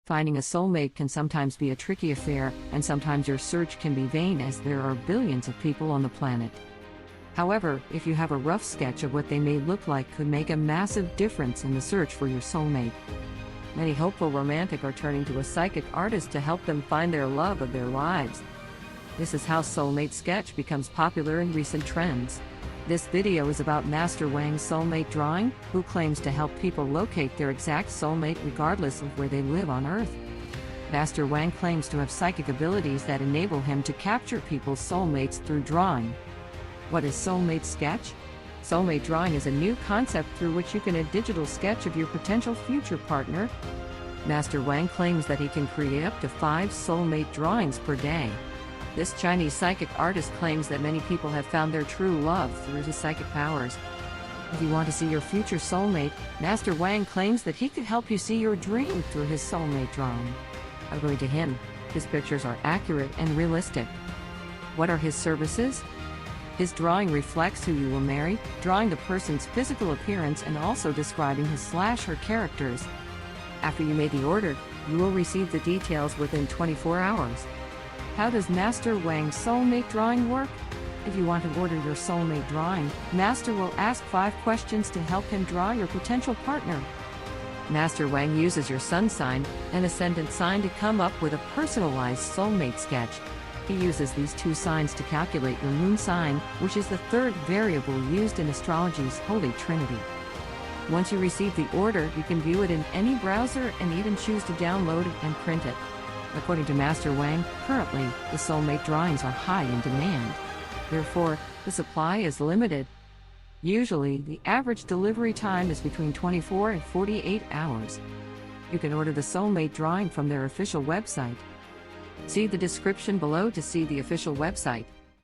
Finding a soulmate can sometimes be a tricky affair, and sometimes your search can be vain as there are billions of people on the planet. However, if you have a rough sketch of what they may look like, could make a massive difference in the search for your soulmate. Many hopeful romantic are turning to a psychic artist to help them find their love of their lives. This is how soulmate sketch becomes popular in recent trends. This video is about Master Wang's soulmate drawing, who claims to help people locate their exact soulmate regardless of where they live on Earth. Master Wang claims to have psychic abilities that enable him to capture people's soulmates through drawing. What is soulmate sketch? Soulmate drawing is a new concept through which you can a digital sketch of your potential future partner. Master Wang claims that he can create up to 5 soulmate drawings per day. This Chinese psychic artist claims that many people have found their true love through his psychic powers. If you want to see your future soulmate, Master Wang claims that he could help you see your dream through his soulmate drawing. According to him, his pictures are accurate and realistic. What are his services? His drawing reflects who you will marry, drawing the person's physical appearance and also describing his/her characters. After you made the order, you will receive the details within 24 hours. How does Master Wang's soulmate drawing work? If you want to order your soulmate drawing, Master will ask 5 questions to help him draw your potential partner. Master Wang uses your sun sign and ascendant sign to come up with a personalized soulmate sketch. He uses these 2 signs to calculate your moon sign, which is the 3rd variable used in astrology's Holy Trinity. Once you receive the order, you can view it in any browser and even choose to download it and print it. According to Master Wang, currently, the soulmate drawings are high in demand. Therefore, the supply is limited. Usually, the average delivery time is between 24 and 48 hours. You can order the soulmate drawing from their official website. See the description below to see the official website.